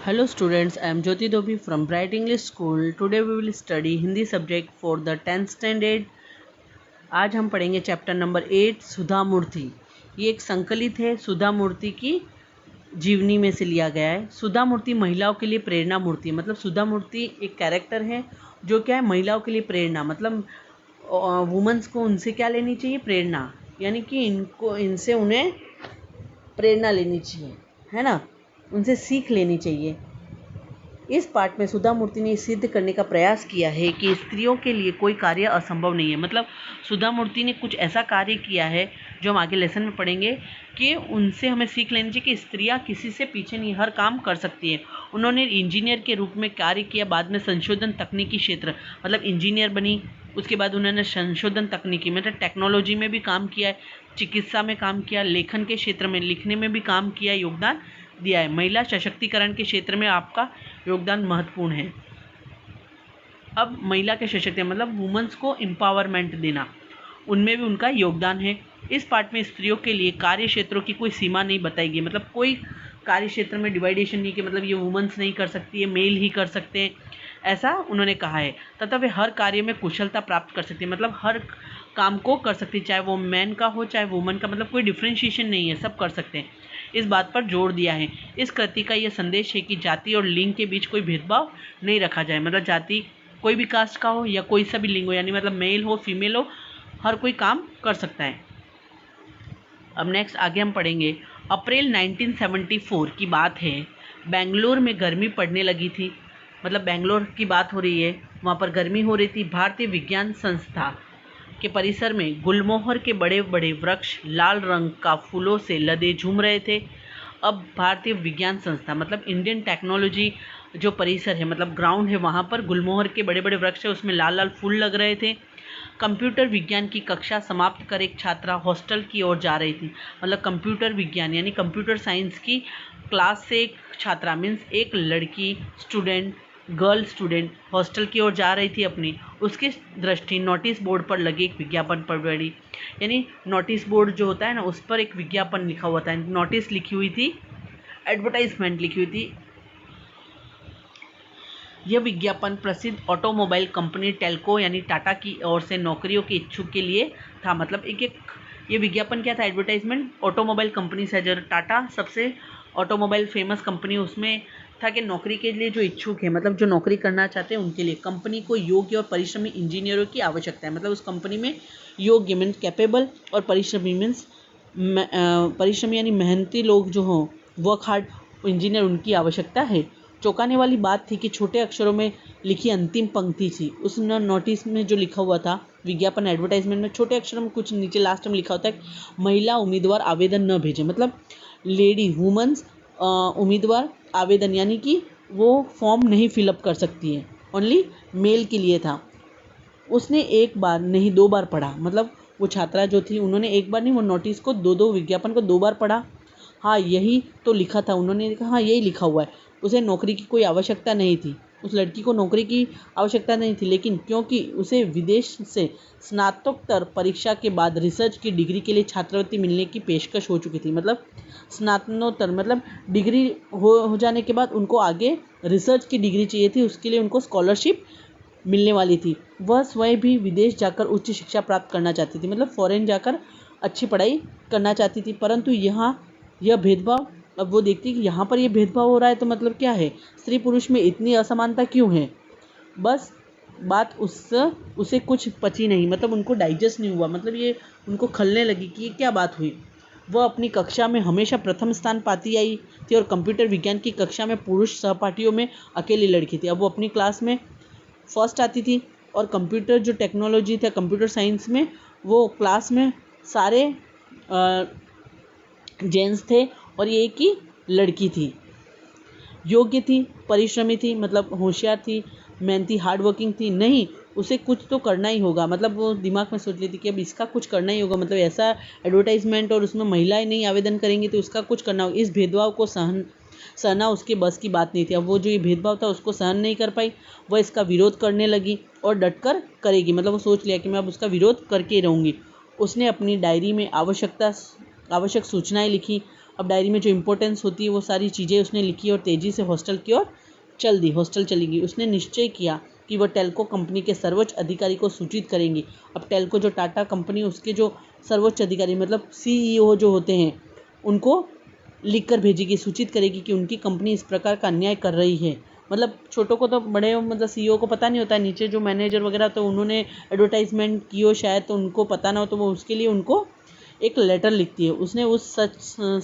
Hello students, I am Jyoti Dobi from Bright English School. Today we will study Hindi subject for the 10th standard. आज हम पढ़ेंगे chapter number 8 सुधा मूर्ति। ये एक संकलित है सुधा मूर्ति की जीवनी में से लिया गया है। सुधा मूर्ति महिलाओं के लिए प्रेरणा मूर्ति है। मतलब सुधा मूर्ति एक कैरेक्टर है जो क्या है, महिलाओं के लिए प्रेरणा, मतलब वुमेन्स को उनसे क्या लेनी चाहिए, प्रेरणा, यानी कि इनसे उन्हें प्रेरणा लेनी चाहिए, है ना, उनसे सीख लेनी चाहिए। इस पाठ में सुधा मूर्ति ने सिद्ध करने का प्रयास किया है कि स्त्रियों के लिए कोई कार्य असंभव नहीं है। मतलब सुधा मूर्ति ने कुछ ऐसा कार्य किया है जो हम आगे लेसन में पढ़ेंगे कि उनसे हमें सीख लेनी चाहिए कि स्त्रियां किसी से पीछे नहीं, हर काम कर सकती हैं। उन्होंने इंजीनियर के रूप में कार्य किया, बाद में संशोधन तकनीकी क्षेत्र, मतलब इंजीनियर बनी, उसके बाद उन्होंने संशोधन तकनीकी मतलब टेक्नोलॉजी में भी काम किया है, चिकित्सा में काम किया, लेखन के क्षेत्र में लिखने में भी काम किया, योगदान दिया है। महिला सशक्तिकरण के क्षेत्र में आपका योगदान महत्वपूर्ण है। अब महिला के सशक्तिकरण मतलब वुमेन्स को एम्पावरमेंट देना, उनमें भी उनका योगदान है। इस पाठ में स्त्रियों के लिए कार्य क्षेत्रों की कोई सीमा नहीं बताई गई। मतलब कोई कार्य क्षेत्र में डिवाइडेशन नहीं कि मतलब ये वुमेन्स नहीं कर सकती है, मेल ही कर सकते हैं, ऐसा उन्होंने कहा है। तथा वे हर कार्य में कुशलता प्राप्त कर सकती है, मतलब हर काम को कर सकती है, चाहे वो मैन का हो चाहे वुमेन का, मतलब कोई डिफ्रेंशिएशन नहीं है, सब कर सकते हैं। इस बात पर जोर दिया है। इस कृति का यह संदेश है कि जाति और लिंग के बीच कोई भेदभाव नहीं रखा जाए। मतलब जाति कोई भी कास्ट का हो या कोई सा भी लिंग हो, यानी मतलब मेल हो फीमेल हो, हर कोई काम कर सकता है। अब नेक्स्ट आगे हम पढ़ेंगे। अप्रैल 1974 की बात है। बेंगलोर में गर्मी पड़ने लगी थी। मतलब बेंगलोर की बात हो रही है, वहाँ पर गर्मी हो रही थी। भारतीय विज्ञान संस्था के परिसर में गुलमोहर के बड़े बड़े वृक्ष लाल रंग का फूलों से लदे झूम रहे थे। अब भारतीय विज्ञान संस्था मतलब इंडियन टेक्नोलॉजी जो परिसर है, मतलब ग्राउंड है, वहाँ पर गुलमोहर के बड़े बड़े वृक्ष है, उसमें लाल लाल फूल लग रहे थे। कंप्यूटर विज्ञान की कक्षा समाप्त कर एक छात्रा हॉस्टल की ओर जा रही थी। मतलब कंप्यूटर विज्ञान यानी कंप्यूटर साइंस की क्लास से एक छात्रा मीन्स एक लड़की स्टूडेंट, गर्ल स्टूडेंट हॉस्टल की ओर जा रही थी अपनी। उसकी दृष्टि नोटिस बोर्ड पर लगे एक विज्ञापन पर पड़ी। यानी नोटिस बोर्ड जो होता है ना, उस पर एक विज्ञापन लिखा हुआ था, नोटिस लिखी हुई थी, एडवर्टाइजमेंट लिखी हुई थी। यह विज्ञापन प्रसिद्ध ऑटोमोबाइल कंपनी टेल्को यानी टाटा की ओर से नौकरियों के इच्छुक के लिए था। मतलब ये विज्ञापन क्या था, एडवर्टाइजमेंट ऑटोमोबाइल कंपनी से, जो टाटा सबसे ऑटोमोबाइल फेमस कंपनी, उसमें था कि नौकरी के लिए जो इच्छुक है, मतलब जो नौकरी करना चाहते हैं उनके लिए कंपनी को योग्य और परिश्रमी इंजीनियरों की आवश्यकता है। मतलब उस कंपनी में योग्य मीन्स कैपेबल और परिश्रमी मीन्स परिश्रमी यानी मेहनती लोग जो हों, वर्क हार्ड इंजीनियर, उनकी आवश्यकता है। चौंकाने वाली बात थी कि छोटे अक्षरों में लिखी अंतिम पंक्ति थी उस नोटिस में जो लिखा हुआ था विज्ञापन एडवर्टाइजमेंट में, छोटे अक्षरों में कुछ नीचे लास्ट में लिखा होता है महिला उम्मीदवार आवेदन न भेजें। मतलब लेडी वुमेन्स उम्मीदवार आवेदन यानी कि वो फॉर्म नहीं फिलअप कर सकती है, ओनली मेल के लिए था। उसने एक बार नहीं 2 बार पढ़ा। मतलब वो छात्रा जो थी उन्होंने एक बार नहीं, वो नोटिस को दो विज्ञापन को 2 बार पढ़ा। हाँ यही तो लिखा था, उन्होंने कहा हाँ यही लिखा हुआ है। उसे नौकरी की कोई आवश्यकता नहीं थी, उस लड़की को नौकरी की आवश्यकता नहीं थी, लेकिन क्योंकि उसे विदेश से स्नातकोत्तर परीक्षा के बाद रिसर्च की डिग्री के लिए छात्रवृत्ति मिलने की पेशकश हो चुकी थी। मतलब स्नातकोत्तर मतलब डिग्री हो जाने के बाद उनको आगे रिसर्च की डिग्री चाहिए थी, उसके लिए उनको स्कॉलरशिप मिलने वाली थी। वह स्वयं भी विदेश जाकर उच्च शिक्षा प्राप्त करना चाहती थी, मतलब फॉरेन जाकर अच्छी पढ़ाई करना चाहती थी। परंतु यहाँ यह भेदभाव, अब वो देखती कि यहाँ पर ये भेदभाव हो रहा है, तो मतलब क्या है, स्त्री पुरुष में इतनी असमानता क्यों है। बस बात उसे कुछ पची नहीं, मतलब उनको डाइजेस्ट नहीं हुआ, मतलब ये उनको खलने लगी कि ये क्या बात हुई। वह अपनी कक्षा में हमेशा प्रथम स्थान पाती आई थी और कंप्यूटर विज्ञान की कक्षा में पुरुष सहपाठियों में अकेली लड़की थी। अब वो अपनी क्लास में फर्स्ट आती थी और कंप्यूटर जो टेक्नोलॉजी था, कंप्यूटर साइंस में, वो क्लास में सारे जेंट्स थे और ये एक ही लड़की थी। योग्य थी, परिश्रमी थी, मतलब होशियार थी, मेहनती, हार्ड वर्किंग थी। नहीं, उसे कुछ तो करना ही होगा। मतलब वो दिमाग में सोच लेती कि अब इसका कुछ करना ही होगा, मतलब ऐसा एडवर्टाइजमेंट और उसमें महिलाएं नहीं आवेदन करेंगी तो उसका कुछ करना होगा। इस भेदभाव को सहना उसके बस की बात नहीं थी। अब वो जो ये भेदभाव था उसको सहन नहीं कर पाई, वह इसका विरोध करने लगी और डटकर करेगी। मतलब वो सोच लिया कि मैं अब उसका विरोध करके रहूँगी। उसने अपनी डायरी में आवश्यक सूचनाएं लिखी, अब डायरी में जो इम्पोर्टेंस होती है वो सारी चीज़ें उसने लिखी और तेज़ी से हॉस्टल की ओर हॉस्टल चली गई। उसने निश्चय किया कि वह टेल्को कंपनी के सर्वोच्च अधिकारी को सूचित करेंगी। अब टेल्को जो टाटा कंपनी उसके जो सर्वोच्च अधिकारी मतलब CEO जो होते हैं उनको लिखकर भेजेगी, सूचित करेगी कि उनकी कंपनी इस प्रकार का अन्याय कर रही है। मतलब छोटों को तो बड़े मतलब CEO को पता नहीं होता है, नीचे जो मैनेजर वगैरह तो उन्होंने एडवर्टाइजमेंट की हो शायद तो उनको पता ना हो, तो वो उसके लिए उनको एक लेटर लिखती है। उसने उस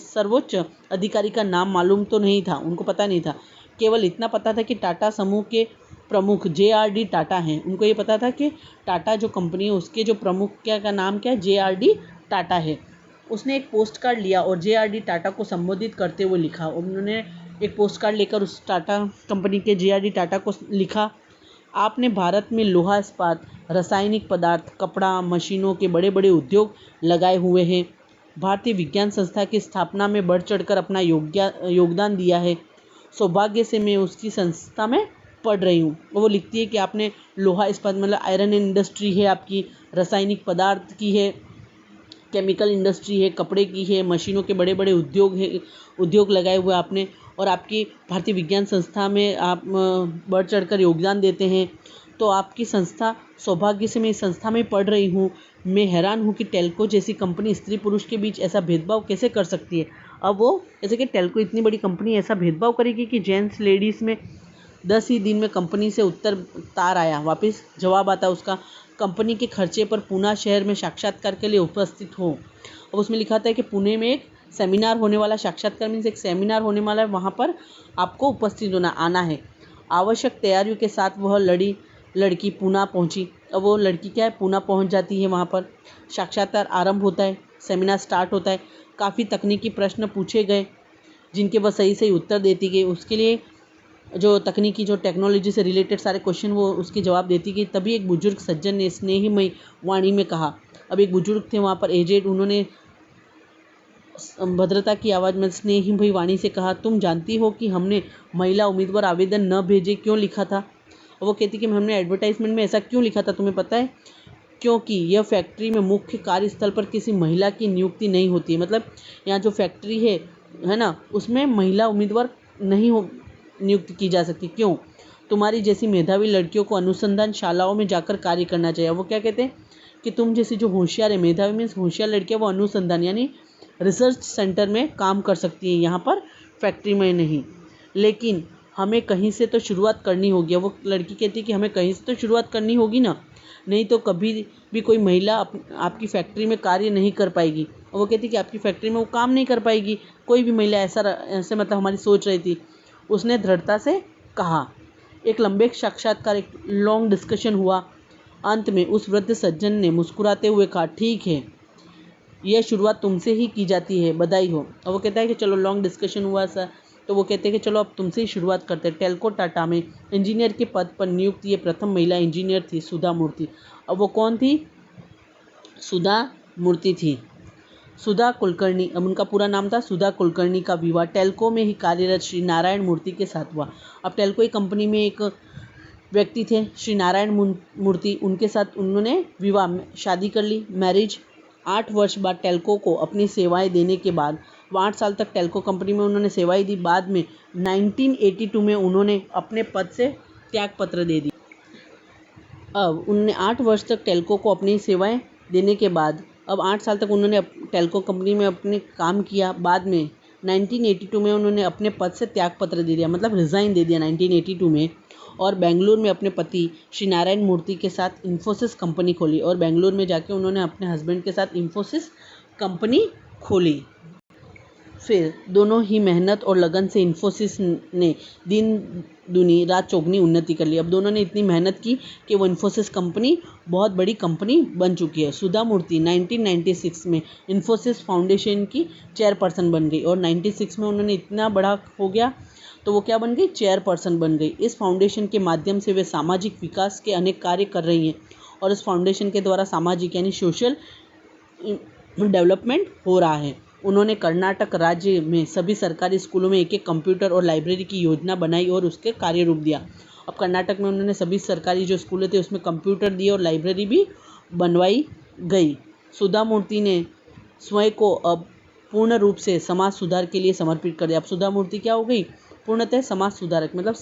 सर्वोच्च अधिकारी का नाम मालूम तो नहीं था, उनको पता नहीं था, केवल इतना पता था कि टाटा समूह के प्रमुख JRD टाटा हैं। उनको ये पता था कि टाटा जो कंपनी है उसके जो प्रमुख का नाम क्या है, JRD टाटा है। उसने एक पोस्ट कार्ड लिया और JRD टाटा को संबोधित करते हुए लिखा। उन्होंने एक पोस्ट कार्ड लेकर उस टाटा कंपनी के JRD टाटा को लिखा, आपने भारत में लोहा इस्पात, रासायनिक पदार्थ, कपड़ा, मशीनों के बड़े बड़े उद्योग लगाए हुए हैं। भारतीय विज्ञान संस्था की स्थापना में बढ़ चढ़कर अपना योगदान दिया है। सौभाग्य से मैं उसकी संस्था में पढ़ रही हूँ। वो लिखती है कि आपने लोहा इस्पात मतलब आयरन इंडस्ट्री है आपकी, रासायनिक पदार्थ की है, केमिकल इंडस्ट्री है, कपड़े की है, मशीनों के बड़े बड़े उद्योग लगाए हुए आपने, और आपकी भारतीय विज्ञान संस्था में आप बढ़ चढ़कर योगदान देते हैं। तो आपकी संस्था, सौभाग्य से मैं इस संस्था में पढ़ रही हूँ। मैं हैरान हूँ कि टेल्को जैसी कंपनी स्त्री पुरुष के बीच ऐसा भेदभाव कैसे कर सकती है। अब वो जैसे कि टेल्को इतनी बड़ी कंपनी ऐसा भेदभाव करेगी कि जेंट्स लेडीज़ में 10 ही दिन में कंपनी से उत्तर तार आया, वापस जवाब आता उसका, कंपनी के खर्चे पर पूना शहर में साक्षात्कार के लिए उपस्थित हो। अब उसमें लिखा था कि पुणे में एक सेमिनार होने वाला, साक्षात्कार मीन्स एक सेमिनार होने वाला है, वहाँ पर आपको उपस्थित आना है। आवश्यक तैयारियों के साथ वह लड़की पूना पहुँची। अब वो लड़की क्या है, पूना पहुँच जाती है। वहाँ पर साक्षात्कार आरंभ होता है, सेमिनार स्टार्ट होता है। काफ़ी तकनीकी प्रश्न पूछे गए जिनके वह सही उत्तर देती गई। उसके लिए जो तकनीकी जो टेक्नोलॉजी से रिलेटेड सारे क्वेश्चन वो उसके जवाब देती गई। तभी एक बुजुर्ग सज्जन ने स्नेहीमयी वाणी में कहा, अब एक बुजुर्ग थे वहाँ पर एजेड, उन्होंने भद्रता की आवाज़ में स्नेहीमयी वाणी से कहा, तुम जानती हो कि हमने महिला उम्मीदवार आवेदन न भेजे क्यों लिखा था। वो कहती कि हमने एडवर्टाइजमेंट में ऐसा क्यों लिखा था, तुम्हें पता है? क्योंकि यह फैक्ट्री में मुख्य कार्यस्थल पर किसी महिला की नियुक्ति नहीं होती है। मतलब यहाँ जो फैक्ट्री है ना, उसमें महिला उम्मीदवार नहीं नियुक्त की जा सकती। क्यों? तुम्हारी जैसी मेधावी लड़कियों को अनुसंधान शालाओं में जाकर कार्य करना चाहिए। वो क्या कहते हैं कि तुम जैसी जो होशियार है, मेधावी मीन्स होशियार लड़कियाँ, वो अनुसंधान यानी रिसर्च सेंटर में काम कर सकती है, यहाँ पर फैक्ट्री में नहीं। लेकिन हमें कहीं से तो शुरुआत करनी होगी। वो लड़की कहती है कि हमें कहीं से तो शुरुआत करनी होगी ना, नहीं तो कभी भी कोई महिला आपकी फैक्ट्री में कार्य नहीं कर पाएगी। और वो कहती कि आपकी फैक्ट्री में वो काम नहीं कर पाएगी कोई भी महिला, ऐसे मतलब हमारी सोच रही थी। उसने दृढ़ता से कहा। एक लंबे साक्षात्कार, एक लॉन्ग डिस्कशन हुआ। अंत में उस वृद्ध सज्जन ने मुस्कुराते हुए कहा, ठीक है, यह शुरुआत तुमसे ही की जाती है, बधाई हो। और वो कहता है कि चलो लॉन्ग डिस्कशन हुआ सर, तो वो कहते हैं कि चलो अब तुमसे ही शुरुआत करते हैं। टेल्को टाटा में इंजीनियर के पद पर नियुक्त ये प्रथम महिला इंजीनियर थी, सुधा मूर्ति। अब वो कौन थी? सुधा मूर्ति थी, सुधा कुलकर्णी। अब उनका पूरा नाम था सुधा कुलकर्णी का विवाह टेल्को में ही कार्यरत श्री नारायण मूर्ति के साथ हुआ। अब टेल्को की कंपनी में एक व्यक्ति थे श्री नारायण मूर्ति, उनके साथ उन्होंने विवाह शादी कर ली, मैरिज। 8 वर्ष बाद टेल्को को अपनी सेवाएं देने के बाद 8 साल तक टेल्को कंपनी में उन्होंने सेवाएं दी। बाद में 1982 में उन्होंने अपने पद से त्यागपत्र दे दी। अब उन्होंने 8 वर्ष तक टेल्को को अपनी सेवाएं देने के बाद, अब 8 साल तक उन्होंने टेल्को कंपनी में अपने काम किया। बाद में 1982 में उन्होंने अपने पद से त्यागपत्र दे दिया, मतलब रिज़ाइन दे दिया 1982 में, और बेंगलुरु में अपने पति श्री नारायण मूर्ति के साथ इन्फोसिस कंपनी खोली। और बेंगलुरु में जाके उन्होंने अपने हस्बैंड के साथ इन्फोसिस कंपनी खोली। फिर दोनों ही मेहनत और लगन से इन्फोसिस ने दिन दूनी रात चौगुनी उन्नति कर ली। अब दोनों ने इतनी मेहनत की कि वो इन्फोसिस कंपनी बहुत बड़ी कंपनी बन चुकी है। सुधा मूर्ति 1996 में इन्फोसिस फाउंडेशन की चेयरपर्सन बन गई, और 96 में उन्होंने इतना बड़ा हो गया तो वो क्या बन गई? चेयरपर्सन बन गई। इस फाउंडेशन के माध्यम से वे सामाजिक विकास के अनेक कार्य कर रही हैं, और इस फाउंडेशन के द्वारा सामाजिक यानी सोशल डेवलपमेंट हो रहा है। उन्होंने कर्नाटक राज्य में सभी सरकारी स्कूलों में एक कंप्यूटर और लाइब्रेरी की योजना बनाई और उसके कार्य रूप दिया। अब कर्नाटक में उन्होंने सभी सरकारी जो स्कूल थे उसमें कंप्यूटर दिए और लाइब्रेरी भी बनवाई गई। सुधा मूर्ति ने स्वयं को अब पूर्ण रूप से समाज सुधार के लिए समर्पित कर दिया। अब सुधा मूर्ति क्या हो गई? पूर्णतः समाज सुधारक, मतलब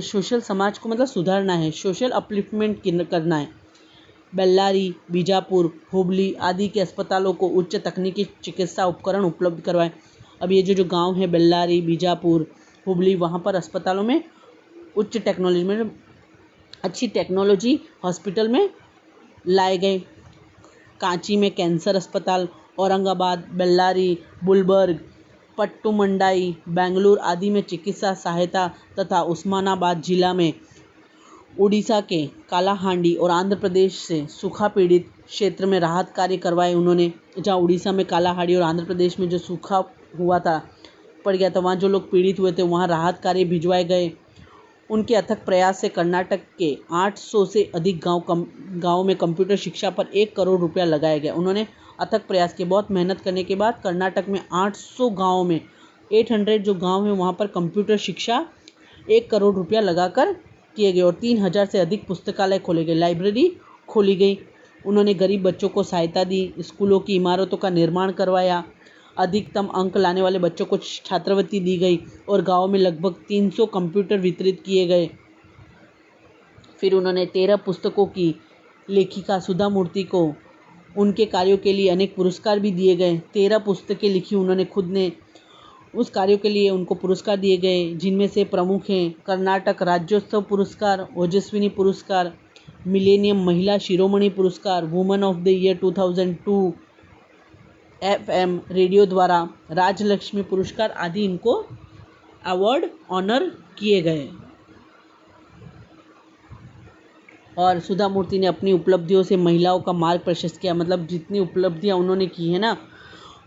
सोशल समाज को मतलब सुधारना है, सोशल अपलिफ्टमेंट करना है। बेल्लारी, बीजापुर, हुबली आदि के अस्पतालों को उच्च तकनीकी चिकित्सा उपकरण उपलब्ध करवाए। अब ये जो गांव है बेल्लारी, बीजापुर, हुबली, वहाँ पर अस्पतालों में उच्च टेक्नोलॉजी में अच्छी टेक्नोलॉजी हॉस्पिटल में लाए गए। कांची में कैंसर अस्पताल, औरंगाबाद, बेल्लारी, गुलबर्ग, पट्टुमंडाई, बेंगलुरु आदि में चिकित्सा सहायता तथा उस्मानाबाद जिला में, उड़ीसा के कालाहांडी और आंध्र प्रदेश से सूखा पीड़ित क्षेत्र में राहत कार्य करवाए उन्होंने। जहाँ उड़ीसा में कालाहांडी और आंध्र प्रदेश में जो सूखा हुआ था, पड़ गया था, वहाँ जो लोग पीड़ित हुए थे वहाँ राहत कार्य भिजवाए गए। उनके अथक प्रयास से कर्नाटक के 800 से अधिक गाँव में कंप्यूटर शिक्षा पर 1 करोड़ रुपया लगाया गया। उन्होंने अथक प्रयास के बहुत मेहनत करने के बाद कर्नाटक में 800 गाँव में 800 जो गांव है वहाँ पर कंप्यूटर शिक्षा 1 करोड़ रुपया लगाकर किए गए और 3000 से अधिक पुस्तकालय खोले गए, लाइब्रेरी खोली गई। उन्होंने गरीब बच्चों को सहायता दी, स्कूलों की इमारतों का निर्माण करवाया, अधिकतम अंक लाने वाले बच्चों को छात्रवृत्ति दी गई और गाँव में लगभग 300 कंप्यूटर वितरित किए गए। फिर उन्होंने 13 पुस्तकों की लेखिका सुधा मूर्ति को उनके कार्यों के लिए अनेक पुरस्कार भी दिए गए। 13 पुस्तकें लिखी उन्होंने खुद ने, उस कार्यों के लिए उनको पुरस्कार दिए गए, जिनमें से प्रमुख हैं कर्नाटक राज्योत्सव पुरस्कार, ओजस्विनी पुरस्कार, मिलेनियम महिला शिरोमणि पुरस्कार, woman of the year 2002, FM radio द्वारा राजलक्ष्मी पुरस्कार आदि इनको अवार्ड ऑनर किए गए। और सुधा मूर्ति ने अपनी उपलब्धियों से महिलाओं का मार्ग प्रशस्त किया, मतलब जितनी उपलब्धियां उन्होंने की है ना,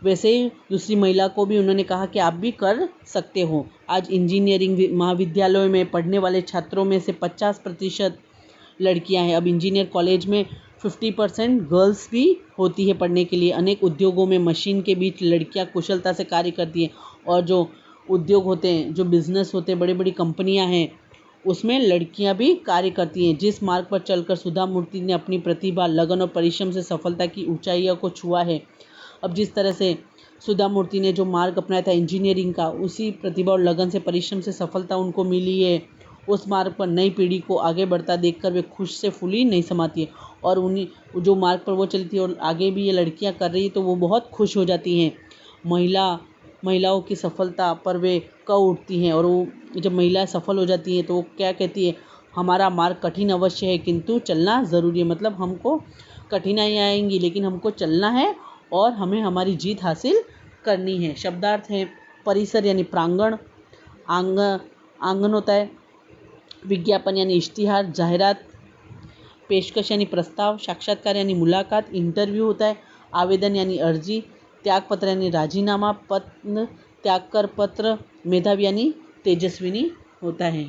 वैसे ही दूसरी महिला को भी उन्होंने कहा कि आप भी कर सकते हो। आज इंजीनियरिंग महाविद्यालयों में पढ़ने वाले छात्रों में से 50% लड़कियां हैं। अब इंजीनियर कॉलेज में 50% गर्ल्स भी होती है पढ़ने के लिए। अनेक उद्योगों में मशीन के बीच लड़कियां कुशलता से कार्य करती हैं और जो उद्योग होते हैं, जो बिजनेस होते हैं, बड़ी बड़ी कंपनियां हैं, उसमें लड़कियां भी कार्य करती हैं। जिस मार्ग पर चलकर सुधा मूर्ति ने अपनी प्रतिभा, लगन और परिश्रम से सफलता की ऊंचाइयों को छुआ है। अब जिस तरह से सुधा मूर्ति ने जो मार्ग अपनाया था इंजीनियरिंग का, उसी प्रतिभा और लगन से, परिश्रम से सफलता उनको मिली है। उस मार्ग पर नई पीढ़ी को आगे बढ़ता देखकर वे खुश से फूली नहीं समाती है और उन्हीं जो मार्ग पर वो चलती है और आगे भी ये लड़कियां कर रही है तो वो बहुत खुश हो जाती हैं। महिलाओं की सफलता पर वे कह उठती हैं और वो जब महिलाएं सफल हो जाती हैं तो वो क्या कहती है, हमारा मार्ग कठिन अवश्य है किंतु चलना ज़रूरी है। मतलब हमको कठिनाइयाँ आएंगी लेकिन हमको चलना है और हमें हमारी जीत हासिल करनी है। शब्दार्थ है परिसर यानी प्रांगण, आंगन होता है, विज्ञापन यानी इश्तिहार, जाहिरात, पेशकश यानी प्रस्ताव, साक्षात्कार यानी मुलाकात, इंटरव्यू होता है, आवेदन यानी अर्जी, त्यागपत्र यानी राजीनामा, पत्र त्याग कर पत्र, मेधावी यानी तेजस्विनी होता है।